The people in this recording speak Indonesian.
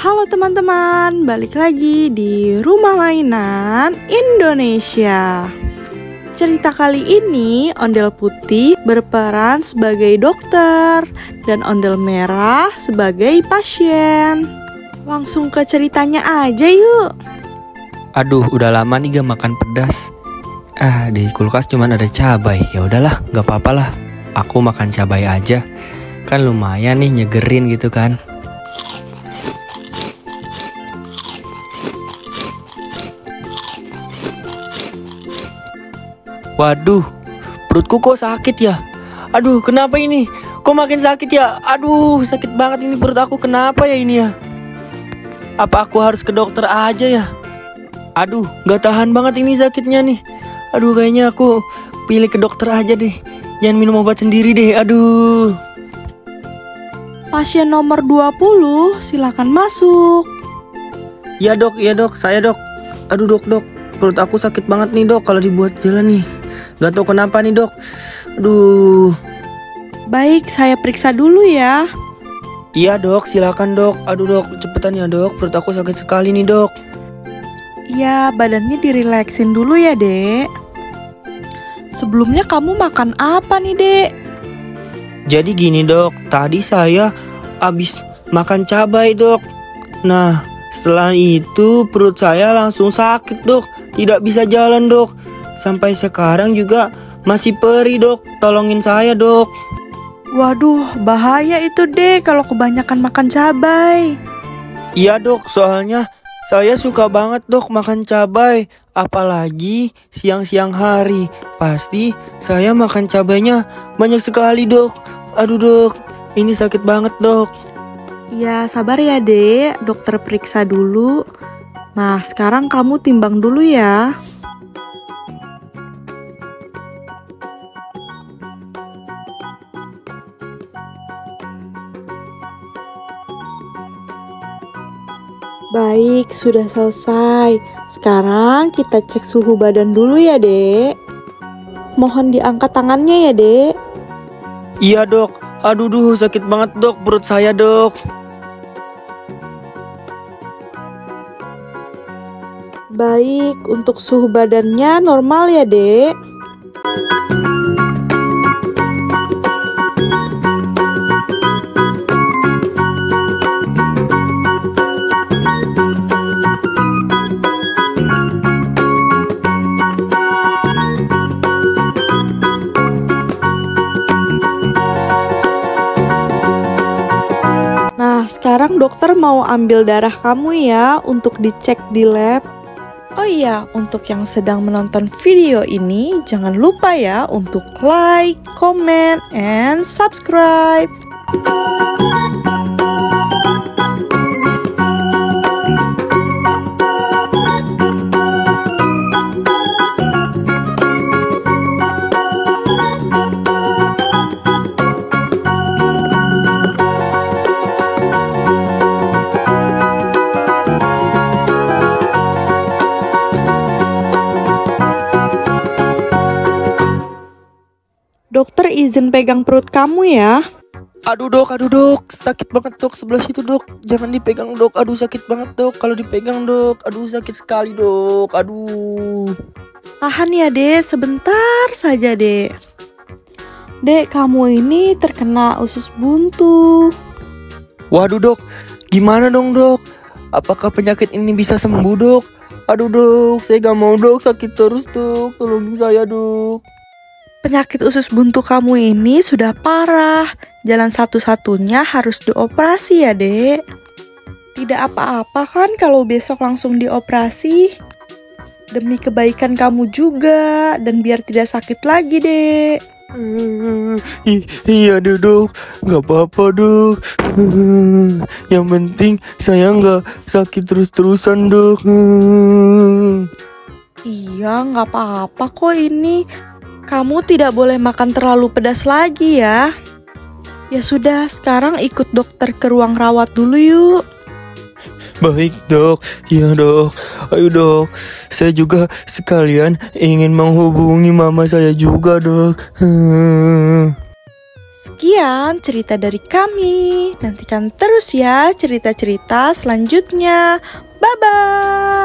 Halo teman-teman, balik lagi di Rumah Mainan Indonesia. Cerita kali ini Ondel Putih berperan sebagai dokter dan Ondel Merah sebagai pasien. Langsung ke ceritanya aja yuk. Aduh, udah lama nih gak makan pedas. Di kulkas cuman ada cabai. Ya udahlah, gak apa-apa lah. Aku makan cabai aja. Kan lumayan nih nyegerin gitu kan. Waduh, perutku kok sakit ya? Aduh, kenapa ini? Kok makin sakit ya? Aduh, sakit banget ini perut aku. Kenapa ya ini ya? Apa aku harus ke dokter aja ya? Aduh, gak tahan banget ini sakitnya nih. Aduh, kayaknya aku pilih ke dokter aja deh. Jangan minum obat sendiri deh, aduh. Pasien nomor 20, silakan masuk. Ya dok, saya dok. Aduh dok, perut aku sakit banget nih dok kalau dibuat jalan nih. Gak tau kenapa nih dok. Aduh. Baik, saya periksa dulu ya. Iya dok, silakan dok. Aduh dok, cepetan ya dok, perut aku sakit sekali nih dok. Ya, badannya dirileksin dulu ya dek. Sebelumnya kamu makan apa nih dek? Jadi gini dok, tadi saya habis makan cabai dok. Nah, setelah itu perut saya langsung sakit dok. Tidak bisa jalan dok. Sampai sekarang juga masih perih dok. Tolongin saya dok. Waduh, bahaya itu dek kalau kebanyakan makan cabai. Iya dok, soalnya saya suka banget dok makan cabai. Apalagi siang-siang hari. Pasti saya makan cabainya banyak sekali dok. Aduh dok, ini sakit banget dok. Ya sabar ya dek, dokter periksa dulu. Nah sekarang kamu timbang dulu ya. Baik, sudah selesai. Sekarang kita cek suhu badan dulu ya dek. Mohon diangkat tangannya ya dek. Iya dok, aduh sakit banget dok perut saya dok. Baik, untuk suhu badannya normal ya dek. Nah, sekarang dokter mau ambil darah kamu ya untuk dicek di lab. Oh iya, untuk yang sedang menonton video ini, jangan lupa ya untuk like, comment, and subscribe. Dokter izin pegang perut kamu ya. Aduh dok, sakit banget dok sebelah situ dok. Jangan dipegang dok, aduh sakit banget dok. Kalau dipegang dok, aduh sakit sekali dok, aduh. Tahan ya dek, sebentar saja dek. Dek, kamu ini terkena usus buntu. Waduh dok, gimana dong dok? Apakah penyakit ini bisa sembuh dok? Aduh dok, saya gak mau dok, sakit terus dok. Tolongin saya dok. Penyakit usus buntu kamu ini sudah parah. Jalan satu-satunya harus dioperasi ya dek. Tidak apa-apa kan kalau besok langsung dioperasi. Demi kebaikan kamu juga dan biar tidak sakit lagi dek. Iya dok, gak apa-apa dok. Yang penting saya gak sakit terus-terusan dok. Iya gak apa-apa kok ini. Kamu tidak boleh makan terlalu pedas lagi ya. Ya sudah, sekarang ikut dokter ke ruang rawat dulu yuk. Baik dok, iya dok. Ayo dok, saya juga sekalian ingin menghubungi mama saya juga dok. Sekian cerita dari kami. Nantikan terus ya cerita-cerita selanjutnya. Bye-bye.